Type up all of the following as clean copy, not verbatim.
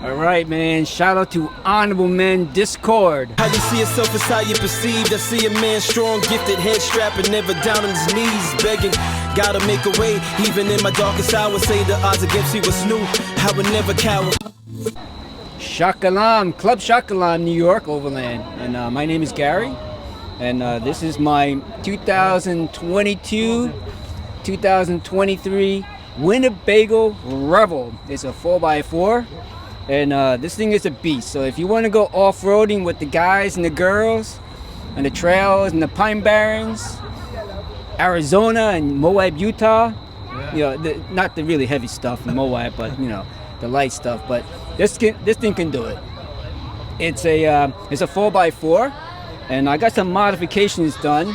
All right, man. Shout out to Honorable Men Discord. How you see yourself is how you perceived. I see a man strong, gifted, head strapping, never down on his knees, begging. Gotta make a way, even in my darkest hour. Say the odds against me was new. I would never cower. Sakalam, Club Sakalam, New York, Overland. And my name is Gary. And this is my 2022-2023 Winnebago Revel. It's a 4x4. And this thing is a beast. So if you want to go off-roading with the guys and the girls and the trails and the Pine Barrens, Arizona and Moab, Utah, you know, not the really heavy stuff in Moab, but you know, the light stuff. But this thing can do it. It's a 4x4, and I got some modifications done.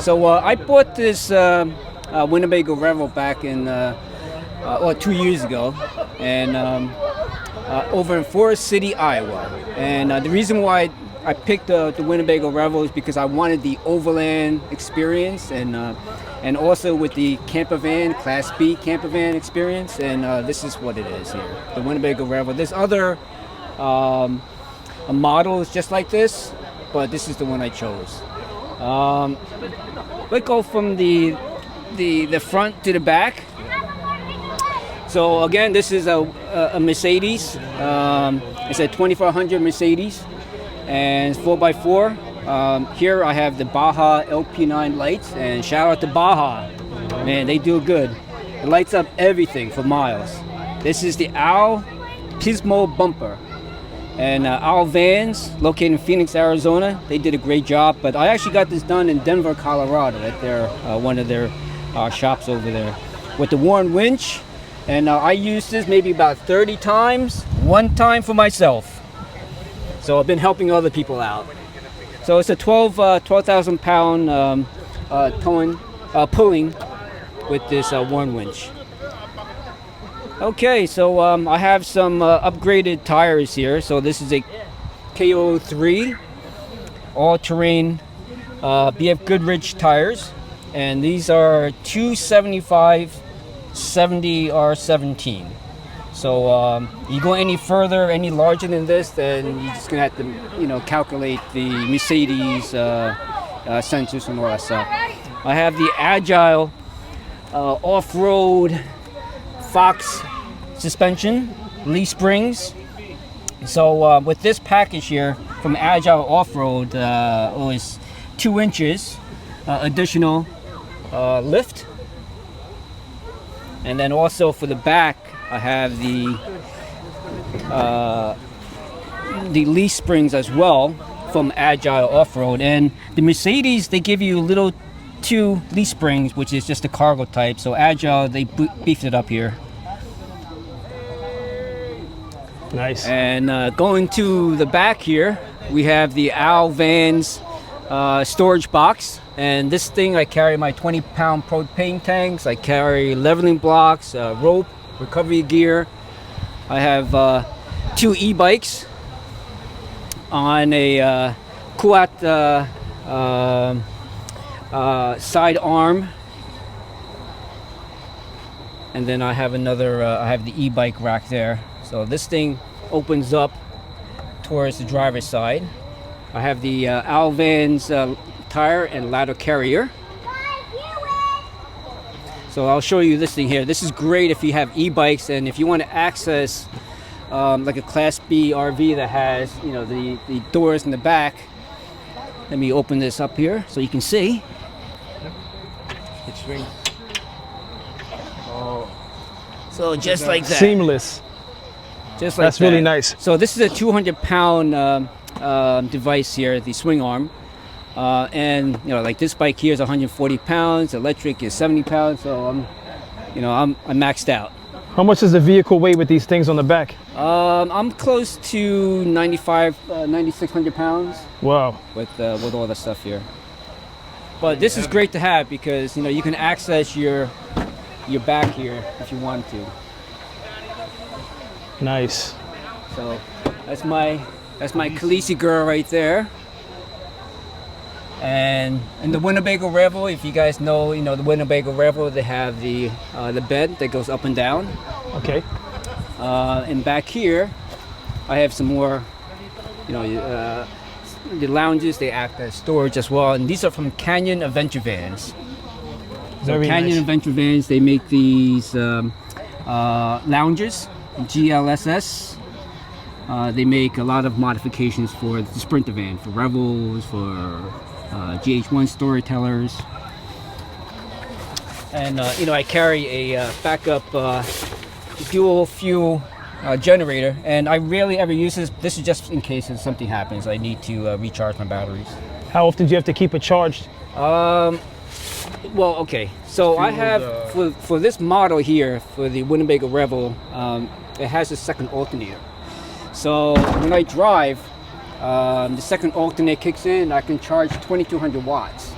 So I bought this Winnebago Revel back in 2 years ago, and over in Forest City, Iowa. And the reason why I picked the Winnebago Revel is because I wanted the Overland experience, and also with the camper van, Class B camper van experience. And this is what it is here, the Winnebago Revel. There's other models just like this, but this is the one I chose. Let's go from the front to the back. So again, this is a Mercedes. It's a 2400 Mercedes, and it's 4x4. Here I have the Baja LP9 lights, and shout out to Baja. Man, they do good. It lights up everything for miles. This is the Owl Pismo bumper. And Owl Vans, located in Phoenix, Arizona, they did a great job. But I actually got this done in Denver, Colorado, at their one of their shops over there, with the Warren winch. And I used this maybe about 30 times, one time for myself. So I've been helping other people out. So it's a 12,000 pound pulling with this Warren winch. Okay, so I have some upgraded tires here. So this is a KO3 all-terrain BF Goodrich tires, and these are 275 70R17. So you go any further, any larger than this, then you're just gonna have to, you know, calculate the Mercedes sensors and all that stuff. I have the Agile off-road Fox suspension, leaf springs. So with this package here from Agile Off-Road, it was 2 inches additional lift. And then also for the back, I have the leaf springs as well from Agile Off-Road. And the Mercedes, they give you little 2 leaf springs, which is just a cargo type. So Agile, they beefed it up here. Nice. And going to the back here, we have the Owl Vans storage box. And this thing, I carry my 20-pound propane tanks. I carry leveling blocks, rope, recovery gear. I have 2 e-bikes on a quad side arm. And then I have another, I have the e-bike rack there. So this thing opens up towards the driver's side. I have the Owl Vans tire and ladder carrier. So I'll show you this thing here. This is great if you have e-bikes and if you want to access like a Class B RV that has, you know, the doors in the back. Let me open this up here so you can see. Oh. So just like that. Seamless. Just like that's that. Really nice. So this is a 200-pound device here, the swing arm. And you know, like this bike here is 140 pounds, electric is 70 pounds, so I'm maxed out. How much does the vehicle weigh with these things on the back? I'm close to 9,600 pounds. Wow. With all the stuff here. But this is great to have because, you know, you can access your back here if you want to. Nice. So that's my Khaleesi girl right there. And in the Winnebago Revel, if you guys know, you know the Winnebago Revel, they have the bed that goes up and down. Okay. And back here, I have some more, you know, the lounges, they act as storage as well. And these are from Canyon Adventure Vans. So Very Canyon nice. Adventure Vans, they make these lounges, GLSS. They make a lot of modifications for the Sprinter van, for Rebels, for GH1 storytellers. And you know, I carry a backup dual fuel generator, and I rarely ever use this. This is just in case if something happens, I need to recharge my batteries. How often do you have to keep it charged? Well, okay. So I have for this model here, for the Winnebago Revel, it has a second alternator. So when I drive, the second alternator kicks in. I can charge 2,200 watts,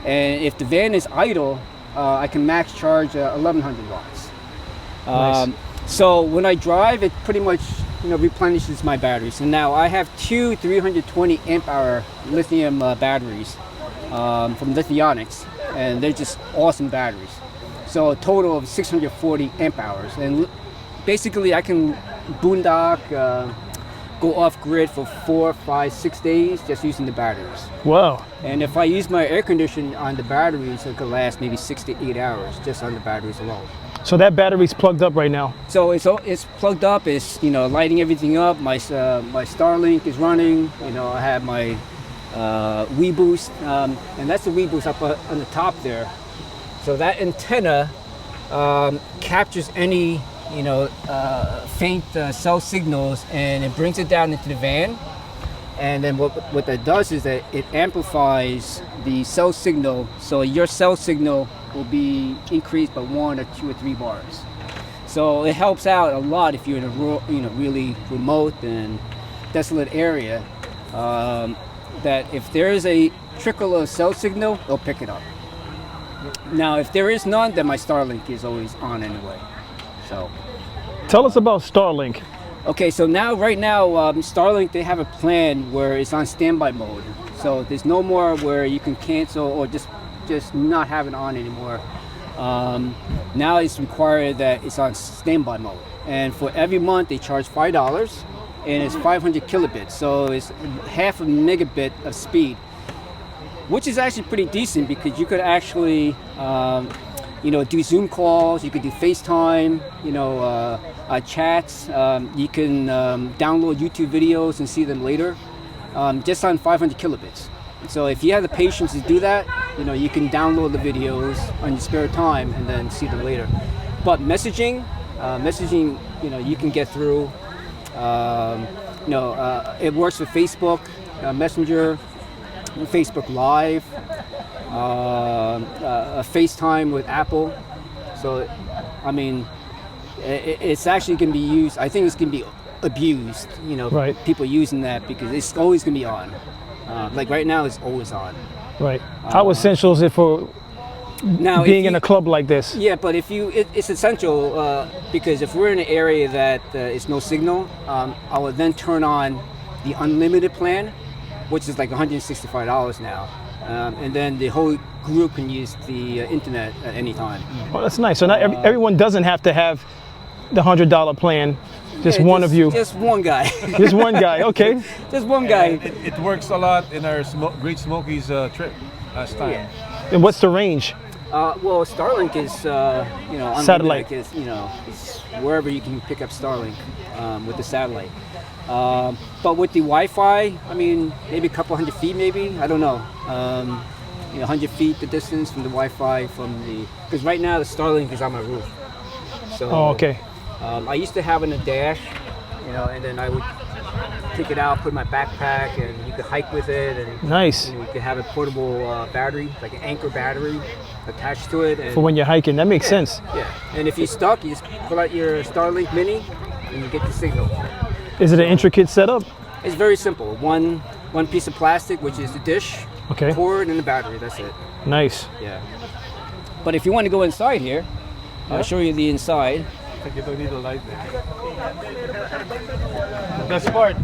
and if the van is idle, I can max charge 1,100 watts. Nice. So when I drive, it pretty much, you know, replenishes my batteries. And now I have two 320 amp hour lithium batteries from Lithionics, and they're just awesome batteries. So a total of 640 amp hours, and basically I can boondock, go off grid for 4, 5, 6 days just using the batteries. Wow. And if I use my air conditioning on the batteries, it could last maybe 6 to 8 hours just on the batteries alone. So that battery's plugged up right now. So it's plugged up. It's, you know, lighting everything up. My Starlink is running. You know, I have my WeBoost, and that's the WeBoost up on the top there. So that antenna captures any, you know, faint cell signals, and it brings it down into the van. And then what that does is that it amplifies the cell signal, so your cell signal will be increased by 1 or 2 or 3 bars. So it helps out a lot if you're in a rural, you know, really remote and desolate area. That if there is a trickle of cell signal, it'll pick it up. Now, if there is none, then my Starlink is always on anyway. So. Tell us about Starlink. Okay, so right now, Starlink, they have a plan where it's on standby mode. So there's no more where you can cancel or just not have it on anymore. Now it's required that it's on standby mode. And for every month, they charge $5, and it's 500 kilobits. So it's half a megabit of speed, which is actually pretty decent because you could actually, you know, do Zoom calls, you could do FaceTime, you know, chats. You can download YouTube videos and see them later, just on 500 kilobits. So if you have the patience to do that, you know, you can download the videos on your spare time and then see them later. But messaging, you know, you can get through. You know, it works with Facebook Messenger, Facebook Live, FaceTime with Apple. So, I mean, it's actually going to be used. I think it's going to be abused. You know, right. People using that because it's always going to be on. Like right now, it's always on. Right. How essential is it for now being in a club like this? Yeah, but if it's essential because if we're in an area that is no signal, I will then turn on the unlimited plan, which is like $165 now, and then the whole group can use the internet at any time. Well, that's nice. So not everyone doesn't have to have the $100 plan. Just one of you. Just one guy. Just one guy. Okay. Just one guy. It works a lot in our Great Smokies trip last time. Yeah. And what's the range? Well, Starlink is, you know, Satellite. is, you know, it's wherever you can pick up Starlink with the satellite. But with the Wi-Fi, I mean, maybe a couple hundred feet, maybe. I don't know. You know, 100 feet the distance from the Wi-Fi because right now the Starlink is on my roof. So. Oh, okay. I used to have it in a dash, you know, and then I would take it out, put it in my backpack, and you could hike with it. And nice. You could have a portable battery, like an anchor battery, attached to it. And, for when you're hiking, that makes sense. Yeah, and if you're stuck, you just pull out your Starlink Mini, and you get the signal. Is it an intricate setup? It's very simple. One piece of plastic, which is the dish, okay, cord, and the battery. That's it. Nice. Yeah. But if you want to go inside here, I'll show you the inside. I think you don't need a light there. That's part.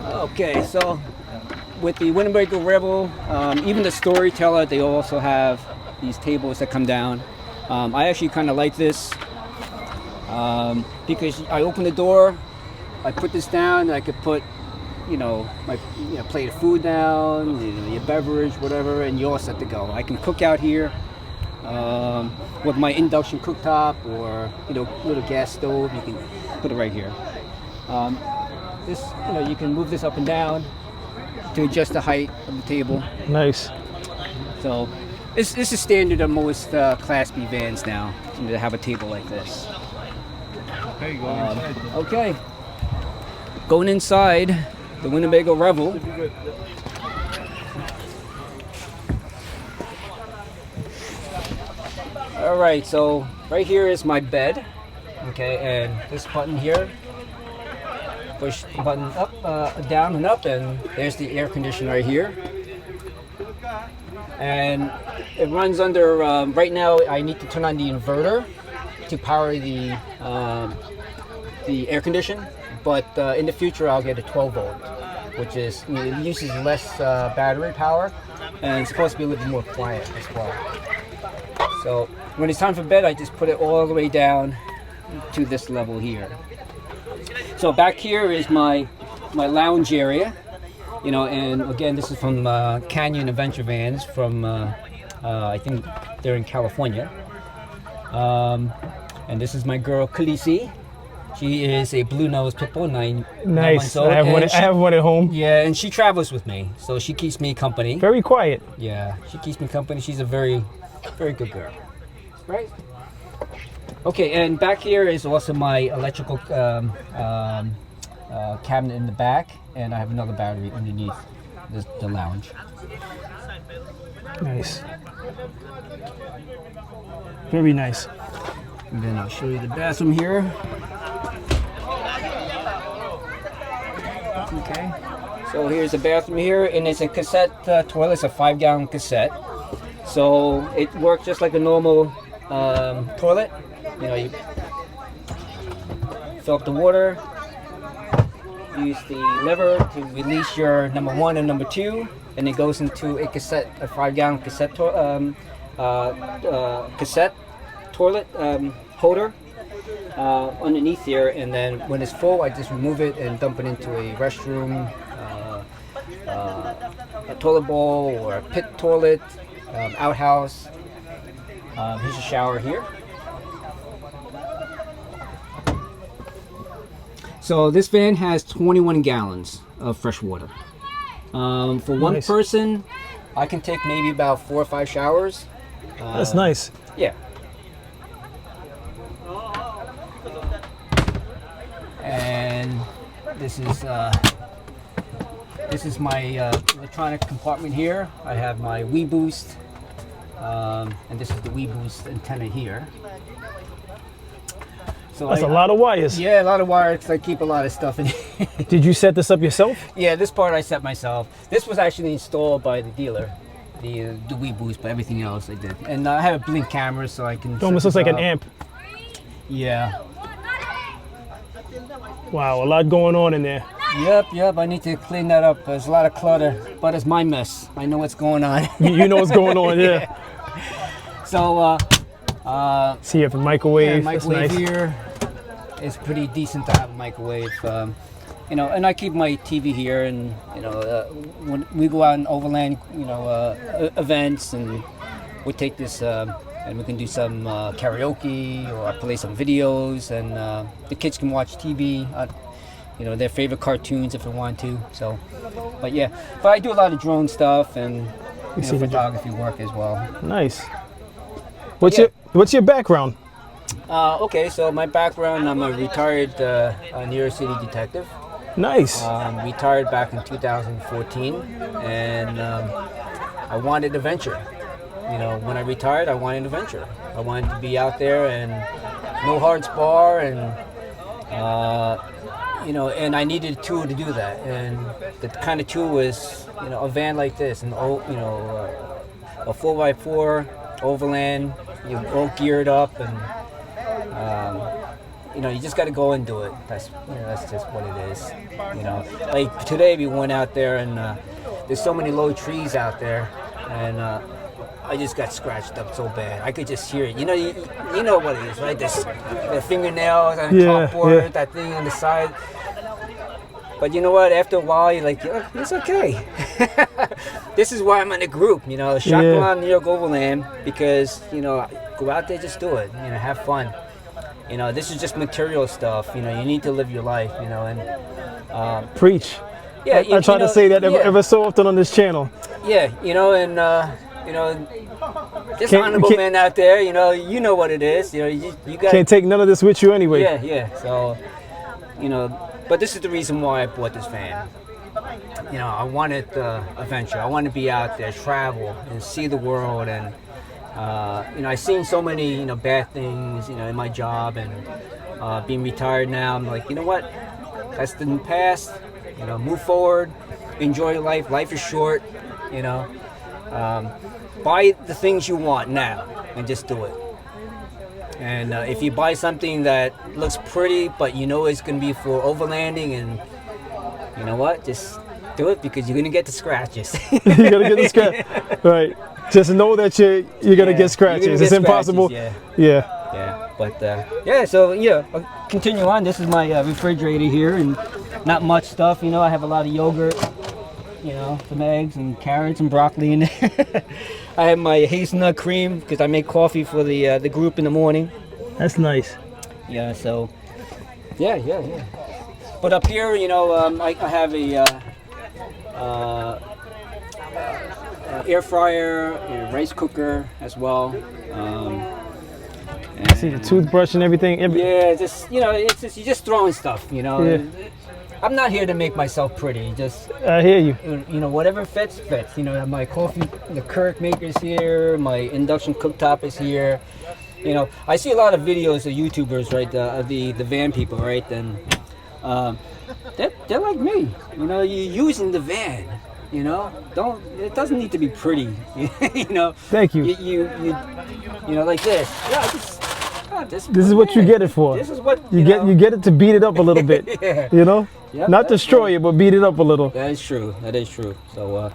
Okay, so with the Winnebago Revel, even the Storyteller, they also have these tables that come down. I actually kind of like this Because I open the door, I put this down, I could put, my plate of food down, your beverage, whatever, and you're all set to go. I can cook out here with my induction cooktop or little gas stove. You can put it right here. This, you can move this up and down to adjust the height of the table. Nice. So this is standard on most Class B vans now, to have a table like this. Okay, go inside. Okay, going inside the Winnebago Revel. All right, so right here is my bed. Okay, and this button here, push the button up, down and up, and there's the air conditioner right here. And it runs under, right now I need to turn on the inverter to power the air condition, but in the future I'll get a 12 volt, which is, it uses less battery power, and it's supposed to be a little bit more quiet as well. So when it's time for bed, I just put it all the way down to this level here. So back here is my lounge area, and again, this is from Canyon Adventure Vans from, I think they're in California. And this is my girl, Khaleesi. She is a blue nose pit bull, 9 months old. I have one at home. Yeah, and she travels with me, so she keeps me company. Very quiet. Yeah, she keeps me company. She's a very, very good girl. Right? Okay, and back here is also my electrical cabinet in the back, and I have another battery underneath the lounge. Nice. Very nice. And then I'll show you the bathroom here. Okay, so here's the bathroom here, and it's a cassette toilet. It's a 5-gallon cassette, so it works just like a normal toilet. You fill up the water, use the lever to release your number 1 and number 2, and it goes into a 5-gallon cassette cassette toilet holder underneath here, and then when it's full, I just remove it and dump it into a restroom, a toilet bowl, or a pit toilet, outhouse. Here's a shower here. So this van has 21 gallons of fresh water. For one person, I can take maybe about 4 or 5 showers. That's nice. Yeah. And this is my electronic compartment here. I have my Wii Boost, and this is the Wii Boost antenna here. So That's a lot of wires. Yeah, a lot of wires, 'cause I keep a lot of stuff in here. Did you set this up yourself? Yeah, this part I set myself. This was actually installed by the dealer, the Wii Boost, but everything else I did. And I have a blink camera, so I can. It almost looks like an amp. Yeah. Wow, a lot going on in there. Yep. I need to clean that up. There's a lot of clutter, but it's my mess. I know what's going on. You know what's going on, yeah. So, see, you have a microwave. microwave That's nice. here. It's pretty decent to have a microwave. And I keep my TV here, and when we go out in Overland, events, and we take this, and we can do some karaoke or play some videos, and the kids can watch TV, their favorite cartoons if they want to. So, but I do a lot of drone stuff and photography work as well. Nice. What's your background? Okay, so my background, I'm a retired New York City detective. Nice. Retired back in 2014, and I wanted adventure. When I retired, I wanted adventure. I wanted to be out there and no hard spar, and and I needed a tool to do that. And the kind of tool was, a van like this, a 4x4 Overland, all geared up, and you just got to go and do it. That's just what it is. Like today we went out there, and there's so many low trees out there, and I just got scratched up so bad. I could just hear it. You know what it is, right? The fingernails on the chalkboard, that thing on the side. But you know what? After a while, you're like, it's okay. This is why I'm in a group, Sakalam, New York Overland, because, go out there, just do it, have fun. This is just material stuff, you need to live your life, and... Preach. Yeah, I try to say that ever so often on this channel. Yeah, just honorable men out there, you know what it is. You got can't take none of this with you anyway. Yeah. So, but this is the reason why I bought this van. I wanted the adventure. I wanted to be out there, travel, and see the world. And I've seen so many bad things in my job, and being retired now, I'm like, you know what? That's in the past. Move forward, enjoy your life. Life is short, buy the things you want now and just do it. And if you buy something that looks pretty, but it's going to be for overlanding, and you know what, just do it, because you're going to get the scratches. You're going to get the scratch. Right. Just know that you're going to get scratches. It's impossible. Yeah. But so I'll continue on. This is my refrigerator here, and not much stuff. I have a lot of yogurt, some eggs and carrots and broccoli in there. I have my hazelnut cream because I make coffee for the group in the morning. That's nice. Yeah. So yeah. But up here, I have a air fryer, a rice cooker as well. See the toothbrush and everything. Yeah, just it's just, you're just throwing stuff. Yeah. I'm not here to make myself pretty. Just I hear you. Whatever fits. My coffee, the Kirk maker's here. My induction cooktop is here. I see a lot of videos of YouTubers, right? The van people, right? And they're like me. You're using the van. It doesn't need to be pretty. Thank you. You like this. Yeah, this is what you get it for. This is what you get it to beat it up a little bit. Yeah. Yep, not destroy it, but beat it up a little. That is true. So,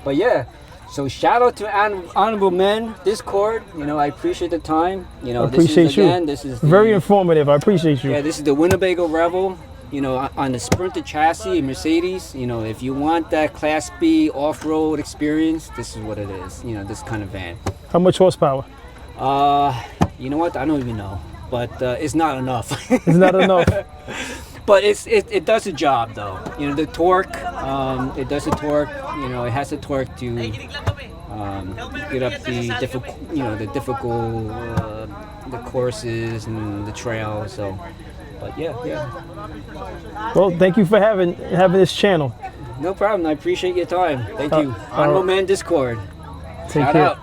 but yeah. So shout out to Honorable Men Discord. I appreciate the time. I appreciate you. This is very informative. I appreciate you. Yeah, this is the Winnebago Rebel. On the Sprinter chassis, Mercedes. If you want that Class B off-road experience, this is what it is. This kind of van. How much horsepower? You know what? I don't even know, but it's not enough. It's not enough. But it does the job, though. The torque. It does the torque. It has the torque to get up the difficult, the courses and the trails. So, but yeah. Well, thank you for having this channel. No problem. I appreciate your time. Thank you. Honorable Man Discord. Take Shout care. out.